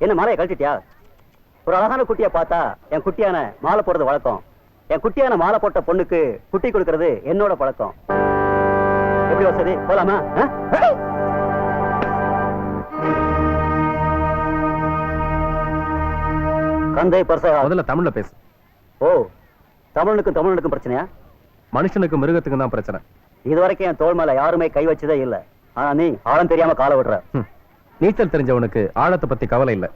என்ன மாலையை கழட்டிட்டியா? ஒரு அழகான குட்டியை பார்த்தா என் குட்டியான மாலை போடுறது வழக்கம். என் குட்டியான மாலை போட்ட பொண்ணுக்கு குட்டி கொடுக்கறது என்னோட பழக்கம். எப்படி வசதி? போலாமா? கந்தை பரிசா முதல்ல தமிழ்ல பேசு. ஓ, தமிழனுக்கும் பிரச்சனையா? மனுஷனுக்கு மிருகத்துக்கு தான் பிரச்சனை. இதுவரைக்கும் என் தோள் மேல யாருமே கை வச்சதே இல்ல. ஆனா நீ ஆழம் தெரியாம காலை விடுற. நீச்சல் தெரிஞ்சவனுக்கு ஆழத்தை பத்தி கவலை இல்ல.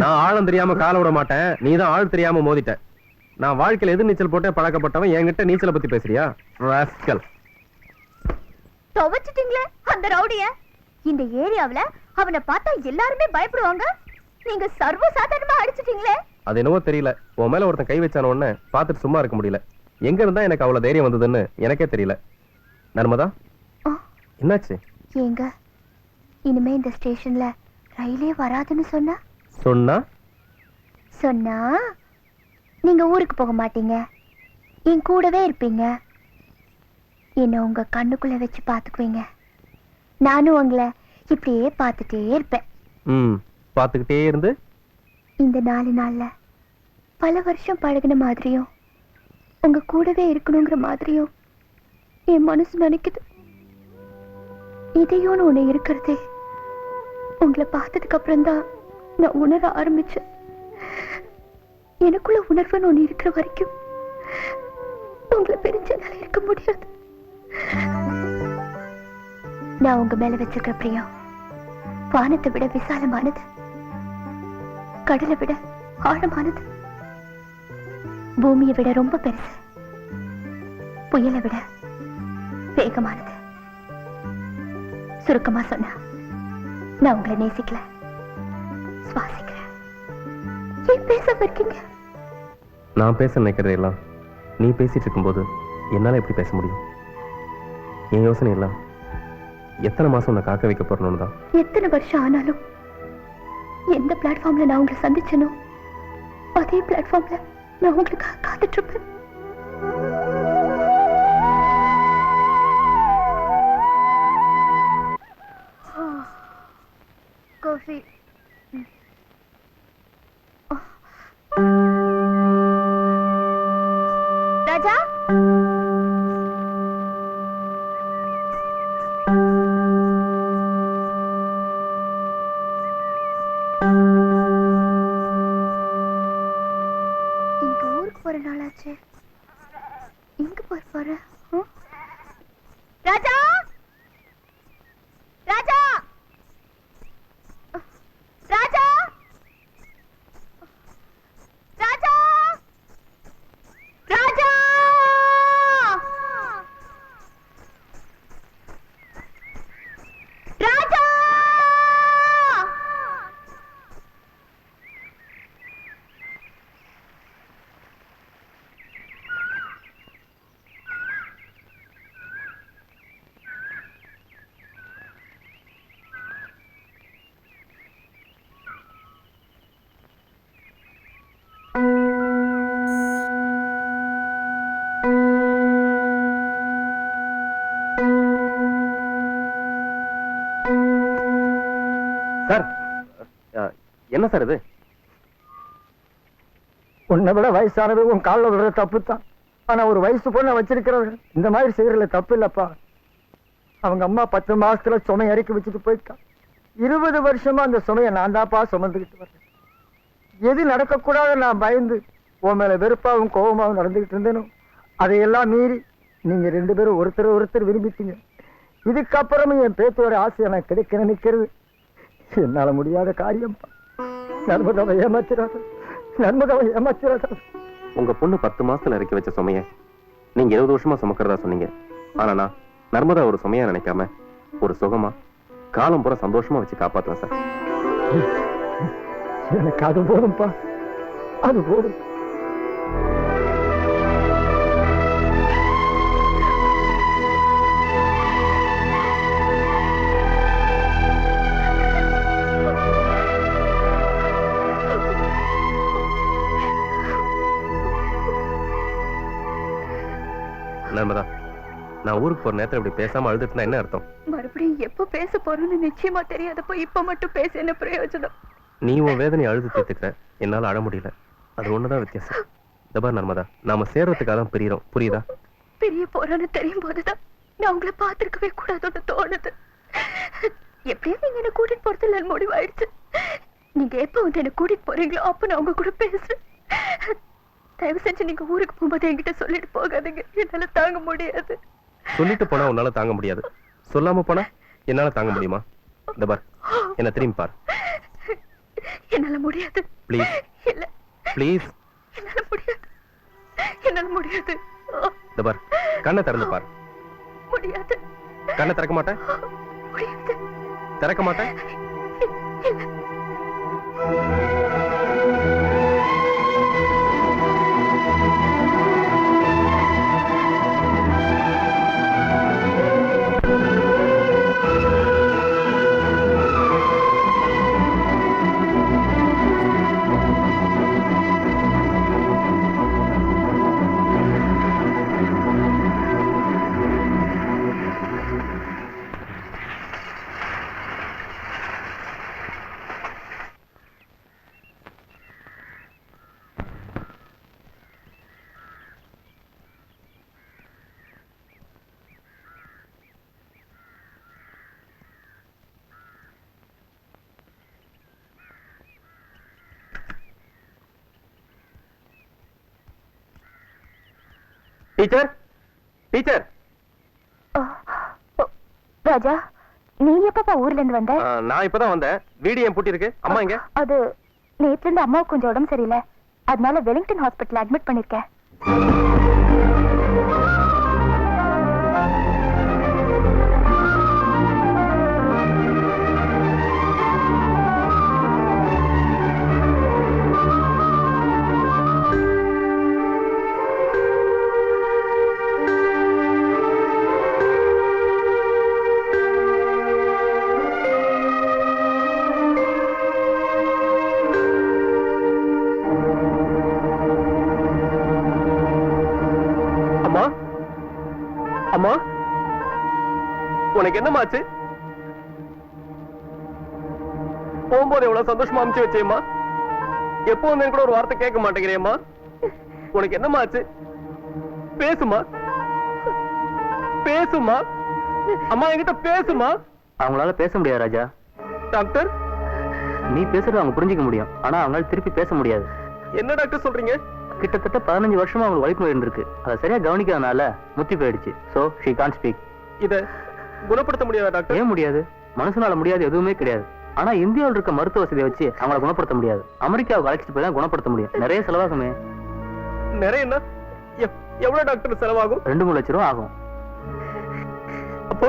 நான் ஆழம் தெரியாம கால விட மாட்டேன். நீதான் ஆள் தெரியாம மோதிட்ட. நான் வாழ்க்கையில எதிர் நீச்சல் போட்டே பழக்கப்பட்டவன். என்கிட்ட நீச்சலை பத்தி பேசுறியா? ராஸ்கல். துவச்சிட்டீங்களே அந்த ரவுடிய. இந்த ஏரியாவுல அவனை பார்த்தா எல்லாருமே பயப்படுவாங்க. நீங்க சர்வ சாதாரணமா அடிச்சிட்டீங்களே. அது என்னவோ தெரியல, உன் மேல ஒருத்தன் கை வச்சான உடனே பார்த்துட்டு சும்மா இருக்க முடியல. எங்க இருந்தா எனக்கு அவ்வளவு தைரியம் வந்ததுன்னு எனக்கே தெரியல. நர்மதா, என்னாச்சு? ஏங்க இனிமே இந்த ஸ்டேஷன்ல ரயிலே வராதுன்னு சொன்னா நீங்க ஊருக்கு போக மாட்டீங்க, என் கூடவே இருப்பீங்க. என்ன உங்க கண்ணுக்குள்ள வச்சு பாத்துக்குவீங்க. நானும் உங்களை இப்படியே பார்த்துட்டே இருப்பேன். பார்த்துக்கிட்டே இருந்து இந்த 4 நாள்ல பல வருஷம் பழகின மாதிரியும் உங்க கூடவே இருக்கணுங்கிற மாதிரியும் என் மனசு நினைக்குது. இதையும் ஒண்ணு இருக்கிறதே உங்களை பார்த்ததுக்கு அப்புறம் தான் நான் உணர ஆரம்பிச்சேன். எனக்குள்ள உணர்வுன்னு ஒண்ணு இருக்கிற வரைக்கும் உங்களை பிரிஞ்சனால இருக்க முடியாது. நான் உங்க மேல வச்சிருக்கிற பிரியம் வானத்தை விட விசாலமானது, கடலை விட ஆழமானது, பூமியை விட ரொம்ப பெருசு, புயலை விட வேகமானது. சுருக்கமா சொன்னா நான் உங்களை நேசிக்கல, சுவாசிக்கிறேன். ஏன் பேச இருக்கீங்க? நான் பேச நினைக்கிறதையெல்லாம் நீ பேசிட்டு இருக்கும்போது என்னால எப்படி பேச முடியும்? என் யோசனை எல்லாம் எத்தனை மாசம் உன்னை காக்க வைக்க போறணும்னு தான். எத்தனை வருஷம் ஆனாலும் எந்த பிளாட்ஃபார்ம்ல நான் உங்களை சந்திச்சனோ அதே பிளாட்ஃபார்ம்ல நான் உங்களுக்காக காத்துட்டு இருப்பேன். காஃபி. ராஜா, இங்க ஊருக்கு போற நாளாச்சு. எங்க போற? ராஜா, ராஜா, ராஜா, ராஜா, ராஜா, ராஜா. சார், என்ன சார் இது? உன்னை விட வயசானது உன் காலில் விடுற தப்பு தான். ஆனா ஒரு வயசு பொண்ணை வச்சிருக்கிறவங்க இந்த மாதிரி செய்யறதுல தப்பு இல்லப்பா. அவங்க அம்மா 10 மாசத்துல சுமையை இறக்கி வச்சுட்டு போயிட்டா. 20 வருஷமா அந்த சுமையை நான் தான்ப்பா சுமந்துக்கிட்டு வரேன். எது நடக்கக்கூடாத நான் பயந்து உன் மேல வெறுப்பாவும் கோபமாவும் நடந்துகிட்டு இருந்தேனோ அதையெல்லாம் மீறி நீங்க 2 பேரும் ஒருத்தர் விரும்பிட்டீங்க. இதுக்கப்புறமும் என் பேத்தியோட ஆசையை நான் கிடைக்க நினைக்கிறது என்னால முடியாத காரியம். நர்மதாவை ஏமாச்சிராத, நர்மதாவை ஏமாச்சிராத. உங்க பொண்ணு 10 மாசத்துல இறக்கி வச்ச சுமைய நீங்க 20 வருஷமா சுமக்கிறதா சொன்னீங்க. ஆனா நான் நர்மதா ஒரு சுமையா நினைக்காம ஒரு சுகமா காலம் பூரா சந்தோஷமா வச்சு காப்பாத்துவேன் சார். எனக்கு அது போதும்பா, அது போதும். நர்மதா, நான் ஊருக்கு போற நேரத்துல இப்படி பேசாம அழுதுட்டுனா என்ன அர்த்தம்? மறுபடியும் எப்ப பேச போறோம்னு நிச்சயமா தெரியாதப்போ இப்ப மட்டும் பேச என்ன பிரயோஜனம்? நீ உன் வேதனையை அழுது தீர்த்துக்கிற, என்னால அழ முடியல. அது ஒண்ணுதான் வித்தியாசம். தபார் நர்மதா, நாம சேர்றதுக்காக தான் பிரியறோம், புரியுதா? பிரிய போறோன்னு தெரியும் போதுதான் நான் உங்களை பார்த்திருக்கவே கூடாதுன்னு தோணுது. எப்படியும் நீங்க என்ன கூட்டிட்டு போறதுல முடிவாயிடுச்சு. நீங்க எப்ப வந்து என்ன கூட்டிட்டு போறீங்களோ அப்ப நான் உங்க கூட பேசுறேன். தயவு செஞ்சு நீங்க ஊருக்கு போகும்போது என்கிட்ட சொல்லிட்டு போகாதீங்க, என்னால தாங்க முடியாது. சொல்லிட்டு போனா உன்னால தாங்க முடியாது, சொல்லாம போனா என்னால தாங்க முடியுமா? தபார், என்ன திரும்பி பார். என்னால முடியாது. ப்ளீஸ், இல்ல ப்ளீஸ். என்னால முடியாது, என்னால முடியாது. தபார், கண்ணை திறந்து பார். முடியாது. கண்ணை திறக்க மாட்டேன், முடியாது. திறக்க மாட்டேன். இல்ல. Teacher, teacher. ராஜா, நீ எப்பப்பா ஊர்ல இருந்து வந்த? நான் இப்பதான் வந்தேன். வீடு ஏன் பூட்டி இருக்கு? அம்மா எங்க? அது நேத்துல இருந்து அம்மாவுக்கு கொஞ்சம் உடம்பு சரியில்லை, அதனால வெலிங்டன் ஹாஸ்பிட்டல் அட்மிட் பண்ணிருக்கேன். உனக்கு என்னமாச்சு? போகும்போது எவ்வளவு சந்தோஷமா அமுச்சு வச்சேம்மா, எப்போ வந்து கூட ஒரு வார்த்தை கேட்க மாட்டேங்கிறேம்மா. உனக்கு என்னமாச்சு? பேசுமா, பேசுமா. அம்மா என்கிட்ட பேசுமா. அவங்களால பேச முடியாது ராஜா. டாக்டர், நீ பேசுறது அவங்க புரிஞ்சுக்க முடியும், ஆனா அவங்களால திருப்பி பேச முடியாது. என்ன டாக்டர் சொல்றீங்க? கிட்டத்தட்ட 15 வருஷமா அவங்களுக்கு வலிப்பு நோய் இருந்திருக்கு. அதை சரியா கவனிக்காதனால முத்தி போயிடுச்சு. So she can't speak. இத குணப்படுத்த முடியாதா டாக்டர்? ஏன் முடியாது? மனுஷனால முடியாது எதுவுமே கிடையாது. ஆனா இந்தியாவில் இருக்க மருத்துவ வசதியை வச்சு அவங்கள குணப்படுத்த முடியாது. அமெரிக்காவுக்கு அழைச்சிட்டு போய் தான் குணப்படுத்த முடியும். நிறைய செலவாகுமே. நிறைய என்ன? எவ்வளவு டாக்டர் செலவாகும்? 2-3 லட்சம் ரூபா ஆகும். அப்போ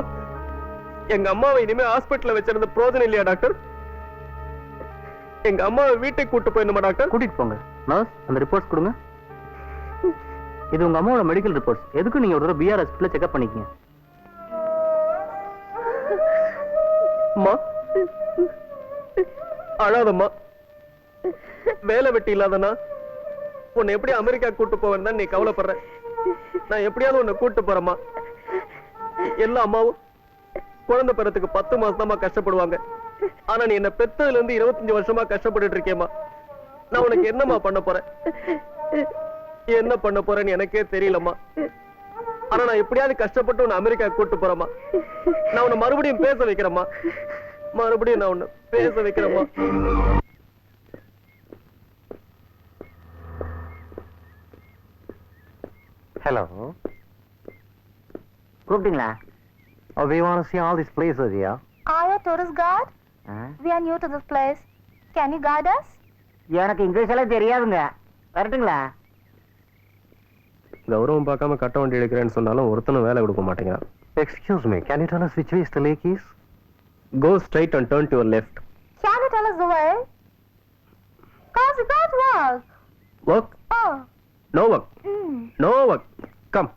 எங்க அம்மாவை இனிமே ஹாஸ்பிட்டல்ல வச்சிருந்த பிரோஜனம் இல்லையா டாக்டர்? எங்க அம்மாவை வீட்டுக்கு கூட்டு போயிருந்தோமா டாக்டர்? கூட்டிட்டு போங்க. நர்ஸ், அந்த ரிப்போர்ட்ஸ் கொடுங்க. இது உங்க அம்மாவோட மெடிக்கல் ரிப்போர்ட்ஸ். எதுக்கு நீங்க ஒரு தடவை பிஆர் ஹாஸ்பிட்டல்ல செக்அப் பண்ணிக்கங்க. அம்மா அழாதம்மா. வேலை வெட்டி இல்லாதனா உன்னை எப்படி அமெரிக்கா கூட்டு போவேன் தான் நீ கவலைப்படுற. நான் எப்படியாவது உன்னை கூட்டு போறேம்மா. எல்லா அம்மாவும் குழந்தை பெறத்துக்கு 10 மாசம் தான் கஷ்டப்படுவாங்க. ஆனா நீ என்ன பெத்ததுல இருந்து 25 வருஷமா கஷ்டப்பட்டுட்டு இருக்கேம்மா. நான் உனக்கு என்னம்மா பண்ண போறேன்? என்ன பண்ண போறேன்னு எனக்கே தெரியலம்மா. ஆனா நான் எப்படியாவது கஷ்டப்பட்டு உன்னை அமெரிக்கா கூட்டு போறேம்மா. நான் உன்னை மறுபடியும் பேச வைக்கிறேம்மா. மறுபடியும் நான் உன்னை பேச வைக்கிறேம்மா. Hello. கூப்பிட்டீங்களா? Oh, we want to see all these places here. Are you a tourist guide? We are new to this place. Can you guide us? எனக்கு இங்கிலீஷ் எல்லாம் தெரியாதுங்க. வரட்டுங்களா? கௌரவம் பார்க்காம கட்ட வண்டி எடுக்கிறேன்னு சொன்னாலும் ஒருத்தனும் வேலை கொடுக்க மாட்டேங்கிறான். Excuse me, can you tell us which way is the lake is? Go straight and turn to your left. Can you tell us the way? Cause it don't work. Work? Oh. No work. No work. Come.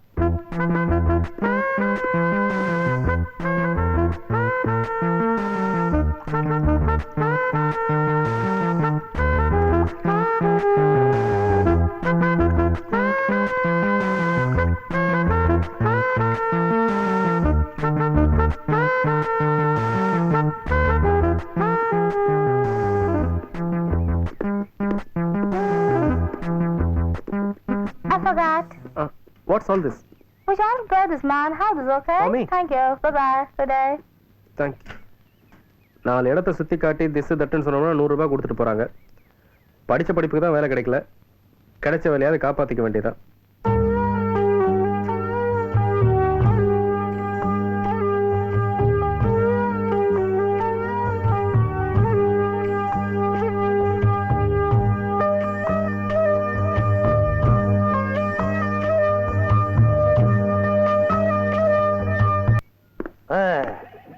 I forgot. What's all this? We shall try this man. How this okay? For me. Thank you. Bye-bye. Good day. Thank you. 4 இடத்தை சுத்தி காட்டி this தட்டுன்னு சொன்னோம்னா 100 ரூபாய் கொடுத்துட்டு போறாங்க. படிச்ச படிப்புக்கு தான் வேலை கிடைக்கல. கிடைச்ச வேலையாவது காப்பாத்திக்க வேண்டியதான்.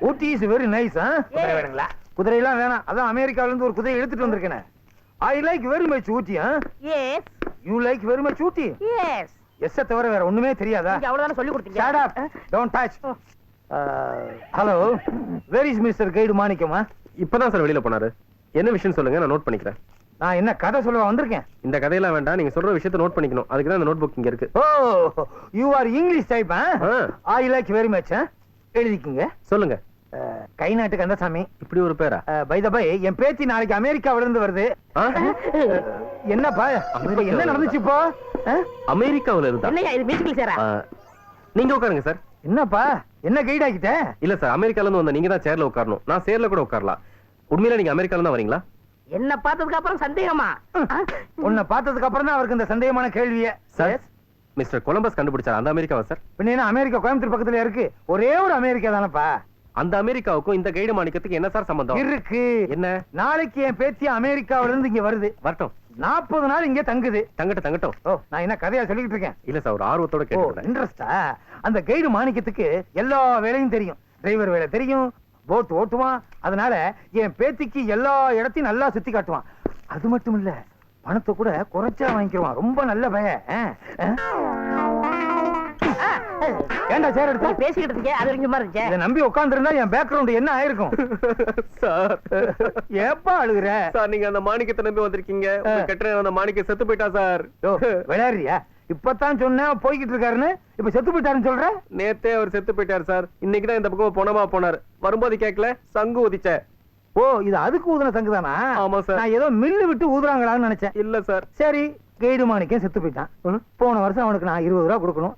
ஊட்டி இஸ் வெரி நைஸ். குதிரை வேணுங்களா? குதிரையெல்லாம் வேணாம். அதான் அமெரிக்கால இருந்து ஒரு குதிரை எடுத்துட்டு வந்திருக்கேன். I like very much Ooty. Yes. You like very much Ooty? Yes. Yes தவிர வேற ஒண்ணுமே தெரியாதா? நீங்க அவ்வளவுதானே சொல்லி கொடுத்தீங்க. Shut up. Don't touch. Hello, where is mister guide மாணிக்கமா? இப்பதான் சார் வெளியில போனாரு. என்ன விஷயம் சொல்லுங்க, நான் நோட் பண்ணிக்கிறேன். நான் என்ன கதை சொல்ல வந்திருக்கேன்? இந்த கதையெல்லாம் வேண்டாம், நீங்க சொல்ற விஷயத்தை நோட் பண்ணிக்கணும். அதுக்கு தான் இந்த நோட் புக் இங்க இருக்கு. Oh, you are English type. I like very much. எழுதிக்குங்க. சொல்லுங்க. கை நாட்டு கந்தசாமி. இப்படி ஒரு பேரா? பை த பை, என் பேத்தி நாளைக்கு அமெரிக்காவில இருந்து வருது. என்னப்பா இப்ப என்ன நடந்துச்சு இப்போ? அமெரிக்காவுல இருந்தா? என்னையா இது மியூசிக்கல் சேரா? நீங்க உட்காருங்க சார். என்னப்பா என்ன கைட் ஆகிட்ட? இல்ல சார், அமெரிக்கால இருந்து வந்த நீங்க தான் சேர்ல உட்காரணும். நான் சேர்ல கூட உட்காரலாம். உண்மையில நீங்க அமெரிக்கால தான் வரீங்களா? என்ன பார்த்ததுக்கு அப்புறம் சந்தேகமா? உன்னை பார்த்ததுக்கு அப்புறம் தான் அவருக்கு இந்த சந்தேகமான கேள்வியே. சார், மிஸ்டர் கொலம்பஸ் கண்டுபிடிச்சார் அந்த அமெரிக்காவா சார்? பின்ன என்ன, அமெரிக்கா கோயம்புத்தூர் பக்கத்துல இருக்கு. ஒரே ஒரு அமெரிக்கா தானப்பா. அந்த அமெரிக்காவுக்கும் இந்த கைடு மாணிக்கத்துக்கு என்ன சார் சம்பந்தம் இருக்கு? என்ன? நாளைக்கு என் பேத்தி அமெரிக்காவில இருந்து இங்க வருது. வரட்டும். 40 நாள் இங்க தங்குது. தங்கட்டும். ஓ, நான் என்ன கதையா சொல்லிட்டு இருக்கேன்? இல்ல சார், ஒரு ஆர்வத்தோட கேட்டுக்கிறேன். இன்ட்ரெஸ்டா? அந்த கைடு மாணிக்கத்துக்கு எல்லா வேலையும் தெரியும். டிரைவர் வேலை தெரியும், போட் ஓட்டுவான். அதனால என் பேத்திக்கு எல்லா இடத்தையும் நல்லா சுத்தி காட்டுவான். அது மட்டும் இல்ல, பணத்தை கூட குறைச்சா வாங்கிக்குவான். ரொம்ப நல்ல பையன். ஏண்டா சேர் எடுத்து பேசிக்கிட்டு இருக்கீங்க, அது வரைக்கும் மாதிரி இருந்துச்சு. இதை நம்பி உட்கார்ந்து இருந்தா என் பேக்ரவுண்ட் என்ன ஆயிருக்கும்? சார், ஏப்பா அழுகுற? சார், நீங்க அந்த மாணிக்கத்தை நம்பி வந்திருக்கீங்க. உங்க கெட்ட அந்த மாணிக்க செத்து போயிட்டா சார். விளையாடுறியா? இப்பதான் சொன்னேன் போய்கிட்டு இருக்காருன்னு, இப்ப செத்து போயிட்டாருன்னு சொல்ற? நேத்தே அவர் செத்து போயிட்டாரு சார். இன்னைக்கு தான் இந்த பக்கம் போனமா போனாரு. வரும்போது கேட்கல, சங்கு ஊதிச்ச. ஓ, இது அதுக்கு ஊதுன சங்குதானா? ஆமா சார். நான் ஏதோ மில்லு விட்டு ஊதுறாங்களான்னு நினைச்சேன். இல்ல சார். சரி, கைடு மாணிக்கம் செத்து போயிட்டான். போன வருஷம் அவனுக்கு நான் 20 ரூபா கொடுக்கணும்.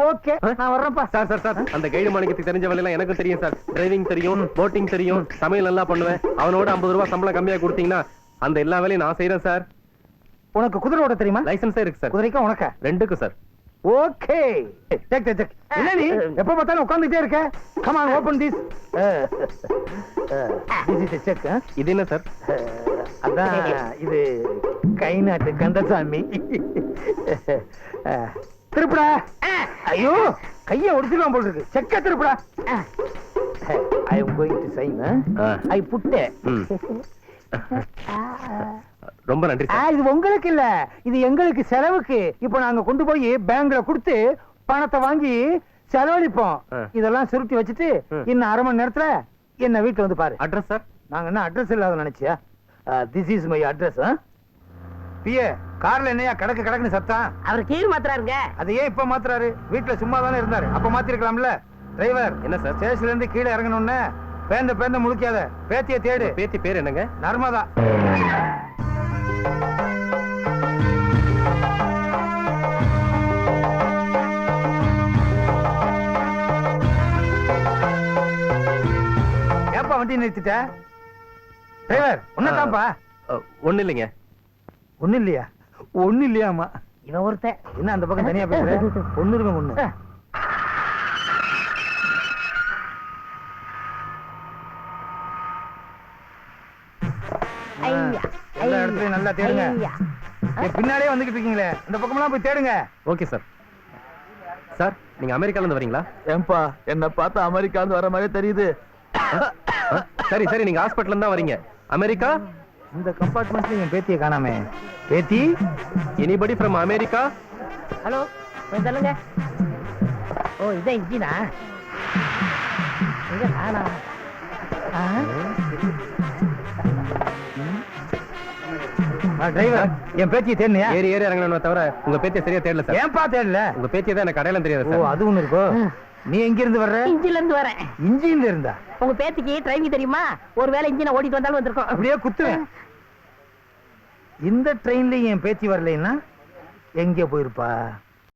ஓகே, நான் வர்றேன்ப்பா. சார் சார் சார், அந்த கைடு மாணிக்கத்துக்கு தெரிஞ்ச வேலையெல்லாம் எனக்கும் தெரியும் சார். டிரைவிங் தெரியும், போட்டிங் தெரியும், சமையல் நல்லா பண்ணுவேன். அவனோட 50 ரூபா சம்பளம் கம்மியா கொடுத்தீங்கன்னா அந்த எல்லா வேலையும் நான் செய்யறேன் சார். உனக்கு குதிரை ஓட்ட தெரியுமா? லைசன்ஸே இருக்கு சார். குதிரைக்கா உனக்கா? ரெண்டுக்கும் சார். Okay, take take. என்ன நீ எப்ப பார்த்தாலும் உட்கார்ந்துட்டே இருக்க? Come on, open this. This is check. இது என்ன சார்? அதான் இது கை நாட்டு கந்தசாமி. திருப்புடா. ஐயோ, கைய ஒடிச்சுக்கலாம் போல இருக்கு. செக்க திருப்புடா. I am going to sign. I put. ரொம்ப நன்றி சார். இது உங்களுக்கு இல்ல, இது எங்களுக்கு செலவுக்கு. இப்போ நாங்க கொண்டு போய் பேங்க்ல கொடுத்து பணத்தை வாங்கி செலவழிப்போம். இதெல்லாம் சுருட்டி வச்சுட்டு இன்னும் 1/2 மணி நேரத்துல என்ன வீட்டுல வந்து பாரு. Address sir? நாங்க என்ன அட்ரஸ் இல்லாத நினைச்சியா? This is my address. PA, கார்ல என்னையா கடக்குன்னு சத்தம்? அவர் கீழ் மாத்துறாருங்க. அது ஏன் இப்ப மாத்துறாரு? வீட்டுல சும்மா தானே இருந்தாரு, அப்ப மாத்திருக்கலாம்ல. டிரைவர், என்ன சார்? ஸ்டேஷன்ல இருந்து கீழே இறங்கணும்னு பேந்த முழிக்காத. பேத்திய தேடு. பேத்தி பேர் என்னங்க? நர்மதா. ஏப்பா வண்டி நிறுத்திட்ட? டிரைவர், உன்னதான்ப்பா. ஒண்ணு இல்லைங்க. ஒண்ணு இல்லையா? ஒண்ணு இல்லையாமா? இவன் ஒருத்தன். என்ன அந்த பக்கம் தனியா பேசுற? ஒண்ணு இருக்க ஒண்ணு. ஐயா, எல்லா இடத்துலயும் நல்லா தேடுங்க. ஐயா. பின்னாலே வந்துகிட்டு இருக்கீங்களே, இந்த பக்கமெல்லாம் போய் தேடுங்க. Okay sir. சார், நீங்க அமெரிக்கால இருந்து வரீங்களா? ஏன்பா என்ன பார்த்தா அமெரிக்கா இருந்து வர மாதிரி தெரியுது. சரி சரி, நீங்க ஹாஸ்பிடல்ல இருந்தா வரீங்க. அமெரிக்கா? இந்த கம்பார்ட்மெண்ட்ல என் பேத்தியை காணாமே. பேத்தி? Anybody from America? ஹலோ, கொஞ்சம் சொல்லுங்க. ஓ, இதான் இன்ஜினா? எங்க நானா? டிரைவர், என் பேத்தியை தேடினியா? ஏறி இறங்கணும் தவிர உங்க பேத்தியை சரியா தேடல சார். ஏன்பா தேடல? உங்க பேத்தியை தான் எனக்கு அடையாளம் தெரியாது ஓ, சார். அது ஒண்ணு இருக்கோ. நீ எங்க இருந்து வர்ற? இன்ஜின்ல இருந்து வரேன். இன்ஜின்ல இருந்தா? உங்க பேத்திக்கு டிரைவிங் தெரியுமா? ஒருவேளை இன்ஜினை ஓட்டிட்டு வந்தாலும் வந்திருக்கோம். அப்படியே குத்துவேன். இந்த ட்ரெயின்ல என் பேத்தி வரலைன்னா எங்க போயிருப்பா?